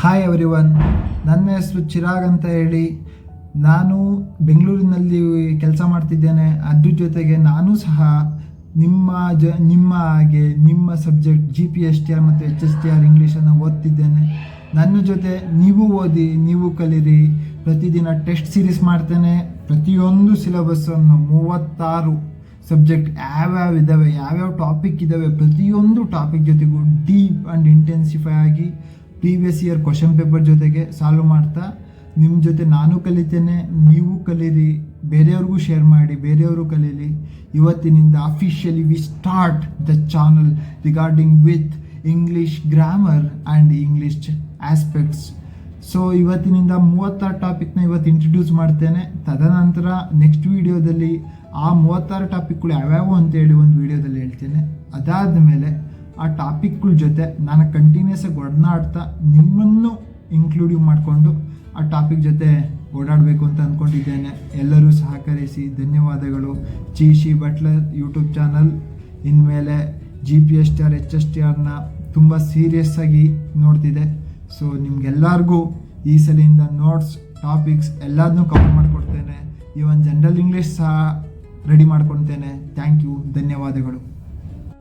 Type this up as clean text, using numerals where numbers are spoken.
Hi everyone, ನನ್ನ ಹೆಸರು ಚಿರಾಗ್ ಅಂತ ಹೇಳಿ. ನಾನು ಬೆಂಗಳೂರಿನಲ್ಲಿ ಕೆಲಸ ಮಾಡ್ತಿದ್ದೇನೆ. ಅದ್ರ ಜೊತೆಗೆ ನಾನು ಸಹ ನಿಮ್ಮ ಹಾಗೆ ನಿಮ್ಮ ಸಬ್ಜೆಕ್ಟ್ GPSTR ಮತ್ತು HSTR ಇಂಗ್ಲೀಷನ್ನು ಓದ್ತಿದ್ದೇನೆ. ನನ್ನ ಜೊತೆ ನೀವು ಓದಿ, ನೀವು ಕಲೀರಿ. ಪ್ರತಿದಿನ ಟೆಸ್ಟ್ ಸೀರೀಸ್ ಮಾಡ್ತೇನೆ. ಪ್ರತಿಯೊಂದು ಸಿಲೆಬಸ್ಸನ್ನು 36 ಸಬ್ಜೆಕ್ಟ್ ಯಾವ್ಯಾವ ಇದ್ದಾವೆ, ಯಾವ್ಯಾವ ಟಾಪಿಕ್ ಇದ್ದಾವೆ, ಪ್ರತಿಯೊಂದು ಟಾಪಿಕ್ ಜೊತೆಗೂ ಡೀಪ್ ಆ್ಯಂಡ್ ಇಂಟೆನ್ಸಿಫೈ ಆಗಿ ಪ್ರೀವಿಯಸ್ ಇಯರ್ ಕ್ವಶನ್ ಪೇಪರ್ ಜೊತೆಗೆ ಸಾಲ್ವ್ ಮಾಡ್ತಾ ನಿಮ್ಮ ಜೊತೆ ನಾನು ಕಲಿತೇನೆ. ನೀವು ಕಲೀರಿ, ಬೇರೆಯವ್ರಿಗೂ ಶೇರ್ ಮಾಡಿ, ಬೇರೆಯವರು ಕಲೀಲಿ. ಇವತ್ತಿನಿಂದ officially we start the channel regarding with English grammar and English aspects. So ಇವತ್ತಿನಿಂದ 36 ಟಾಪಿಕ್ನ ಇವತ್ತು ಇಂಟ್ರಡ್ಯೂಸ್ ಮಾಡ್ತೇನೆ. ತದನಂತರ ನೆಕ್ಸ್ಟ್ ವೀಡಿಯೋದಲ್ಲಿ ಆ 36 ಟಾಪಿಕ್ಗಳು ಯಾವ್ಯಾವು ಅಂತೇಳಿ ಒಂದು ವೀಡಿಯೋದಲ್ಲಿ ಹೇಳ್ತೇನೆ. ಅದಾದ ಮೇಲೆ ಆ ಟಾಪಿಕ್ಗಳ ಜೊತೆ ನಾನು ಕಂಟಿನ್ಯೂಸ್ ಆಗಿ ಒಡನಾಡ್ತಾ ನಿಮ್ಮನ್ನು ಇನ್ಕ್ಲೂಡಿವ್ ಮಾಡಿಕೊಂಡು ಆ ಟಾಪಿಕ್ ಜೊತೆ ಓಡಾಡಬೇಕು ಅಂತ ಅಂದ್ಕೊಂಡಿದ್ದೇನೆ. ಎಲ್ಲರೂ ಸಹಕರಿಸಿ. ಧನ್ಯವಾದಗಳು. ಚೀಶಿ ಬಟ್ಲರ್ ಯೂಟ್ಯೂಬ್ ಚಾನಲ್ ಇನ್ಮೇಲೆ GPSTR HSTRನ ತುಂಬ ಸೀರಿಯಸ್ ಆಗಿ ನೋಡ್ತಿದೆ. ಸೊ ನಿಮ್ಗೆಲ್ಲರಿಗೂ ಈ ಸಲಿಂದ ನೋಟ್ಸ್, ಟಾಪಿಕ್ಸ್ ಎಲ್ಲದನ್ನೂ ಕವರ್ ಮಾಡಿಕೊಡ್ತೇನೆ. ಇವನ್ ಜನರಲ್ ಇಂಗ್ಲೀಷ್ ಸಹ ರೆಡಿ ಮಾಡ್ಕೊಳ್ತೇನೆ. Thank you. ಧನ್ಯವಾದಗಳು.